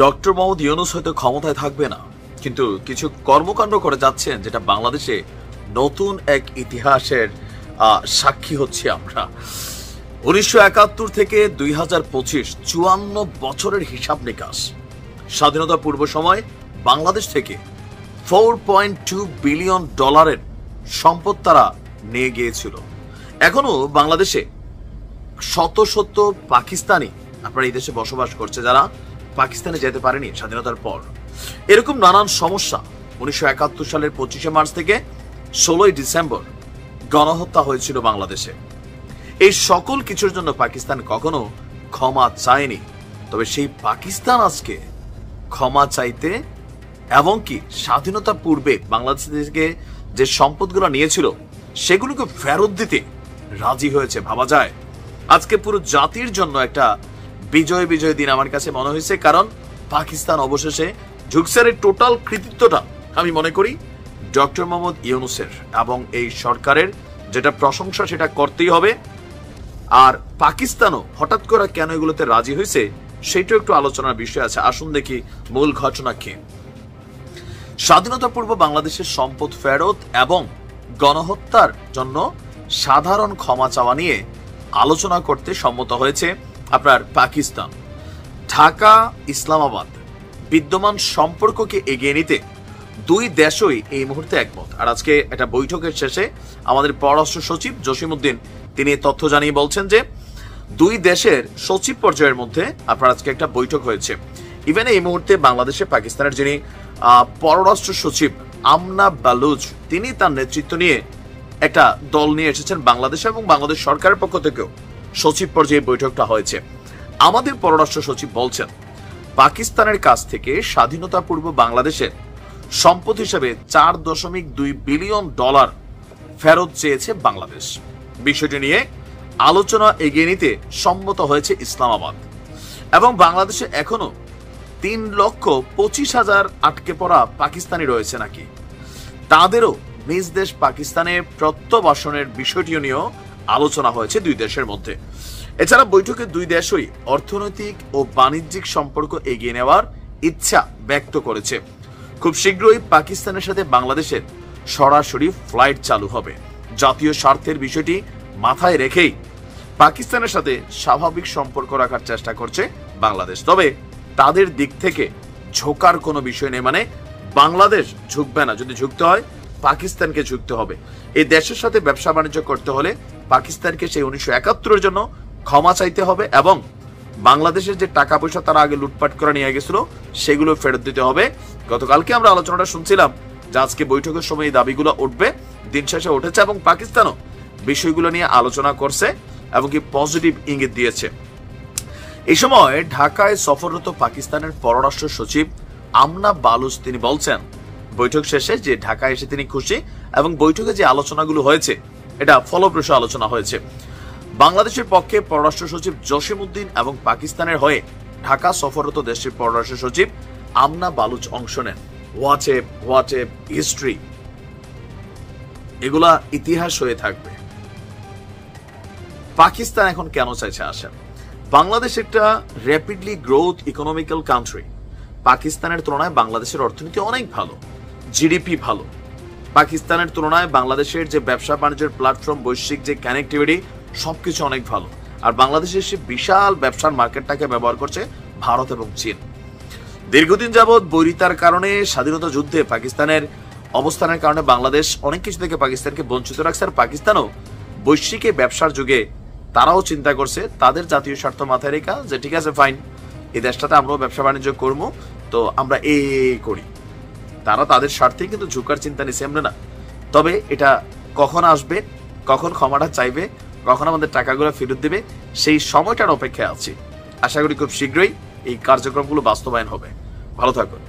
Doctor Mohammad Yunus হয়তো ক্ষমতায় থাকবে না, কিন্তু কিছু কর্মকাণ্ড করে যাচ্ছেন যেটা বাংলাদেশে নতুন এক ইতিহাসের সাক্ষী হচ্ছি আমরা। 1971 থেকে 2025 54 বছরের হিসাব নিকাশ। স্বাধীনতা পূর্ব সময় বাংলাদেশ থেকে $4.2 বিলিয়ন সম্পদ তারা নিয়ে গিয়েছিল। এখনো বাংলাদেশে শত শত পাকিস্তানি আপনারা এই দেশে বসবাস করছে, যারা পাকিস্তানে যেতে পারেনি স্বাধীনতার পর। এরকম নানান সমস্যা। 1971 সালের 25 মার্চ থেকে 16 ডিসেম্বর গণহত্যা হয়েছিল বাংলাদেশে। এই সকল কিছুর জন্য পাকিস্তান কখনো ক্ষমা চায়নি। তবে সেই পাকিস্তান আজকে ক্ষমা চাইতে এবং কি স্বাধীনতা পূর্বে বাংলাদেশ থেকে যে সম্পদগুলো নিয়েছিল সেগুলোকে ফেরত দিতে রাজি হয়েছে। ভাবা যায় আজকে পুরো জাতির জন্য একটা বিজয় বিজয় দিন আমার কাছে মনে হয়েছে, কারণ পাকিস্তান অবশেষে ঝুকছে। টোটাল কৃতিত্বটা আমি মনে করি ডক্টর মোহাম্মদ ইউনূসের এবং এই সরকারের, যেটা প্রশংসা সেটা করতেই হবে। আর পাকিস্তানও হঠাৎ করে কেন এগুলোতে রাজি হয়েছে সেটাও একটু আলোচনার বিষয় আছে। আসুন দেখি মূল ঘটনা কি। স্বাধীনতা পূর্ব বাংলাদেশের সম্পদ ফেরত এবং গণহত্যার জন্য সাধারণ ক্ষমা চাওয়া নিয়ে আলোচনা করতে সম্মত হয়েছে আপনার পাকিস্তান। ঢাকা ইসলামাবাদ বিদ্যমান সম্পর্ককে এগিয়ে নিতে দুই দেশই এই মুহূর্তে একমত। আর আজকে একটা বৈঠকের শেষে আমাদের পররাষ্ট্র সচিব জসিমউদ্দিন তিনি তথ্য জানিয়ে বলছেন যে দুই দেশের সচিব পর্যায়ের মধ্যে আপনার আজকে একটা বৈঠক হয়েছে। ইভেন এই মুহূর্তে বাংলাদেশে পাকিস্তানের যিনি পররাষ্ট্র সচিব আমনা বালুচ, তিনি তার নেতৃত্ব নিয়ে একটা দল নিয়ে এসেছেন বাংলাদেশে, এবং বাংলাদেশ সরকারের পক্ষ থেকেও সচিব পর্যায়ে বৈঠকটা হয়েছে। আমাদের পররাষ্ট্র সচিব বলছেন পাকিস্তানের কাছ থেকে স্বাধীনতা পূর্ব বাংলাদেশের সম্পদ হিসেবে $4.2 বিলিয়ন ফেরত চেয়েছে বাংলাদেশ। বিষয়টি নিয়ে আলোচনা এগিয়ে নিতে সম্মত হয়েছে ইসলামাবাদ। এবং বাংলাদেশে এখনো 3,25,000 আটকে পড়া পাকিস্তানি রয়েছে নাকি, তাদেরও নিজ দেশ পাকিস্তানে প্রত্যাবাসনের বিষয়টি নিয়েও আলোচনা হয়েছে দুই দেশের মধ্যে। এছাড়া বৈঠকে দুই দেশই অর্থনৈতিক ও বাণিজ্যিক সম্পর্ক এগিয়ে নেওয়ার ইচ্ছা ব্যক্ত করেছে। খুব শীঘ্রই পাকিস্তানের সাথে বাংলাদেশের সরাসরি ফ্লাইট চালু হবে। জাতীয় স্বার্থের বিষয়টি মাথায় রেখেই পাকিস্তানের সাথে স্বাভাবিক সম্পর্ক রাখার চেষ্টা করছে বাংলাদেশ। তবে তাদের দিক থেকে ঝোঁকার কোনো বিষয় নেই, মানে বাংলাদেশ ঝুঁকবে না। যদি ঝুঁকতে হয় পাকিস্তানকে ঝুঁকতে হবে। এই দেশের সাথে ব্যবসা বাণিজ্য করতে হলে পাকিস্তানকে সেই 1971-এর জন্য ক্ষমা চাইতে হবে, এবং বাংলাদেশের যে টাকা পয়সা তারা আগে লুটপাট করে নিয়ে গেছিল সেগুলো ফেরত দিতে হবে। গতকালকে আমরা আলোচনাটা শুনছিলাম যে আজকে বৈঠকের সময় এই দাবিগুলো উঠবে, দিন শেষে উঠেছে, এবং পাকিস্তানও বিষয়গুলো নিয়ে আলোচনা করছে এবং কি পজিটিভ ইঙ্গিত দিয়েছে। এই সময় ঢাকায় সফররত পাকিস্তানের পররাষ্ট্র সচিব আমনা বালুচ তিনি বলছেন বৈঠক শেষে যে ঢাকায় এসে তিনি খুশি, এবং বৈঠকে যে আলোচনাগুলো হয়েছে এটা ফলপ্রসূ আলোচনা হয়েছে। বাংলাদেশের পক্ষে পররাষ্ট্র সচিব জসিমউদ্দিন এবং পাকিস্তানের হয়ে ঢাকা সফররত দেশের পররাষ্ট্র সচিব আমনা বালুচ অংশ নেন। হোয়াট এ হিস্ট্রি, এগুলা ইতিহাস হয়ে থাকবে। পাকিস্তান এখন কেন চাইছে আসেন? বাংলাদেশ একটা র্যাপিডলি গ্রোথ ইকোনমিক্যাল কান্ট্রি। পাকিস্তানের তুলনায় বাংলাদেশের অর্থনীতি অনেক ভালো, জিডিপি ভালো। পাকিস্তানের তুলনায় বাংলাদেশের যে ব্যবসা বাণিজ্যের প্ল্যাটফর্ম, বৈশ্বিক যে কানেক্টিভিটি, সবকিছু অনেক ভালো। আর বাংলাদেশের সে বিশাল ব্যবসার মার্কেটটাকে ব্যবহার করছে ভারত এবং চীন। দীর্ঘদিন যাবৎ বৈরিতার কারণে, স্বাধীনতা যুদ্ধে পাকিস্তানের অবস্থানের কারণে বাংলাদেশ অনেক কিছু থেকে পাকিস্তানকে বঞ্চিত রাখছে। আর পাকিস্তানও বৈশ্বিক ব্যবসার যুগে তারাও চিন্তা করছে তাদের জাতীয় স্বার্থ মাথায় রেখা যে ঠিক আছে ফাইন, এই দেশটাতে আমরাও ব্যবসা বাণিজ্য করবো, তো আমরা এই করি। তারা তাদের স্বার্থে কিন্তু ঝুঁকার চিন্তা নিচ্ছে আমরা না। তবে এটা কখন আসবে, কখন ক্ষমাটা চাইবে, কখন আমাদের টাকাগুলো ফেরত দেবে, সেই সময়টার অপেক্ষায় আছি। আশা করি খুব শীঘ্রই এই কার্যক্রমগুলো বাস্তবায়ন হবে। ভালো থাকুন।